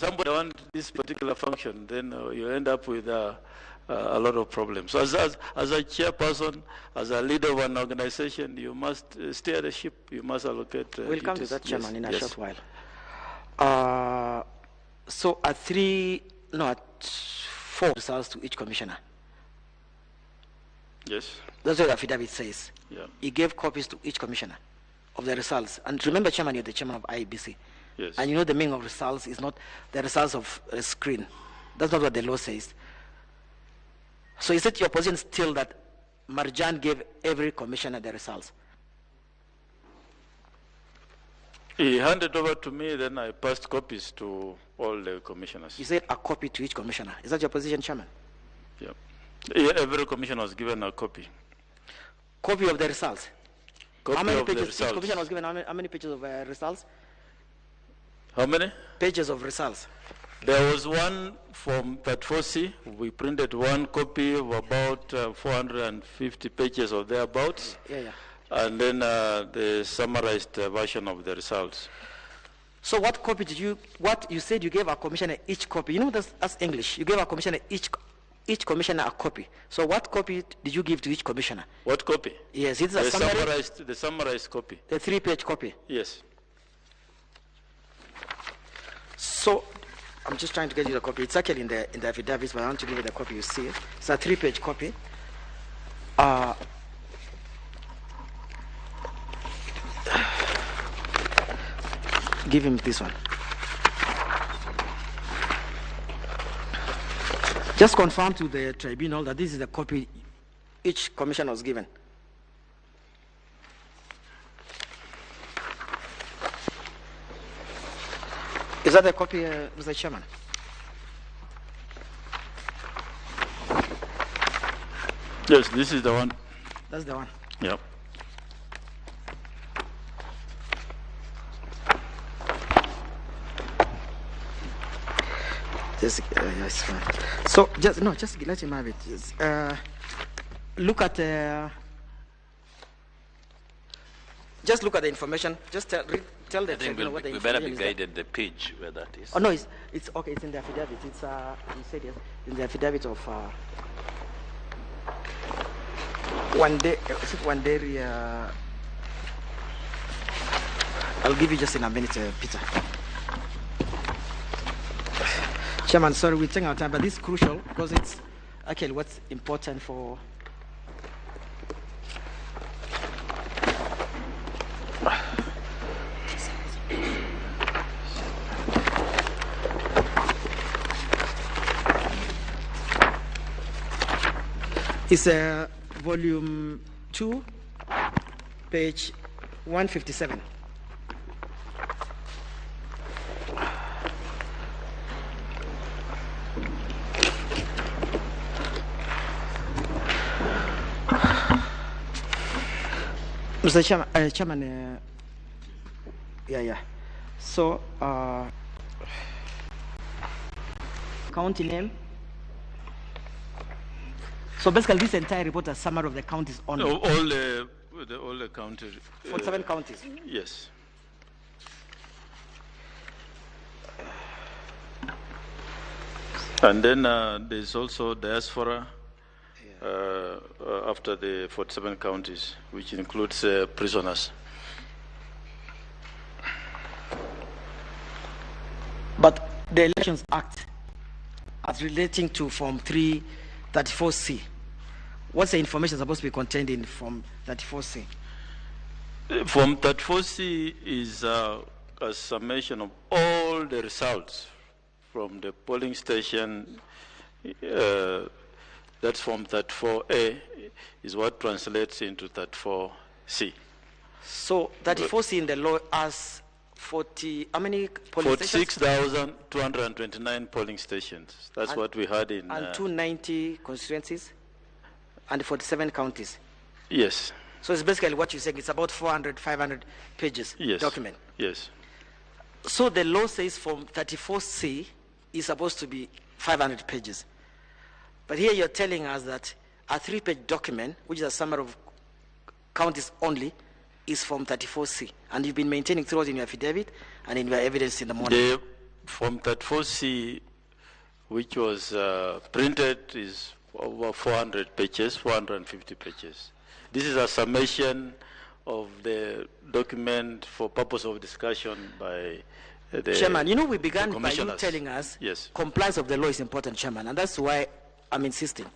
somebody wants this particular function, then you end up with a lot of problems. So as a chairperson, as a leader of an organization, you must steer the ship. You must allocate. We'll come to that, Chairman, in a yes. short while. So at 4 results to each commissioner. Yes. That's what the affidavit says. Yeah. He gave copies to each commissioner of the results. And remember, Chairman, you're the chairman of Iebc. Yes. And you know the meaning of results is not the results of a screen. That's not what the law says. So is it your position still that Marjan gave every commissioner the results? He handed over to me, then I passed copies to all the commissioners. You said a copy to each commissioner. Is that your position, Chairman? Yeah. Every commissioner was given a copy. Copy of the results? Copy how many of pages? The results. Each commissioner was given how many pages of results? How many? Pages of results. There was one from 34C. We printed one copy of about 450 pages or thereabouts. Yeah. And then the summarized version of the results. So what copy did you, what you said you gave a commissioner each copy? You know that's English. You gave a commissioner each commissioner a copy. So what copy did you give to each commissioner? What copy? Yes, it's a summary. The summarized copy. The 3-page copy. Yes. So I'm just trying to get you the copy. It's actually in the affidavits, but I want to give you the copy. You see it. It's a 3-page copy. Give him this one. Just confirm to the tribunal that this is the copy each commissioner was given. Is that the copy, Mr. Chairman? Yes, this is the one. That's the one. Yeah. Yes, fine. So just let him have it. Look at just look at the information. Just tell the tribunal what the information is. We better be guided the page where that is. Oh no, it's okay. It's in the affidavit. It's you said yes, in the affidavit of one day. Is it one day? I'll give you just in a minute, Peter. Chairman, sorry, we're taking our time, but this is crucial because it's actually what's important for. It's volume 2, page 157. Mr. Chairman, yeah. So, county name. So basically, this entire report is a summary of the counties only. No, all the counties. 47 counties. Yes. And then there's also diaspora after the 47 counties, which includes prisoners. But the Elections Act, as relating to Form 334C, what's the information supposed to be contained in Form 34C? Form 34C is a summation of all the results from the polling station. That's Form 34A is what translates into 34C. So 34C in the law has 40, how many polling stations? 46,229 polling stations. That's what we had in... And 290 constituencies and 47 counties. Yes. So it's basically what you're saying, it's about 400, 500 pages document. Yes. So the law says Form 34C is supposed to be 500 pages. But here you're telling us that a 3-page document, which is a summary of counties only, is Form 34C. And you've been maintaining throughout in your affidavit and in your evidence in the morning. From 34C, which was printed, is over 400 pages, 450 pages. This is a summation of the document for purpose of discussion by the Chairman, you know, we began by you Komishonas. telling us Yes. compliance of the law is important, Chairman, and that's why I'm insisting.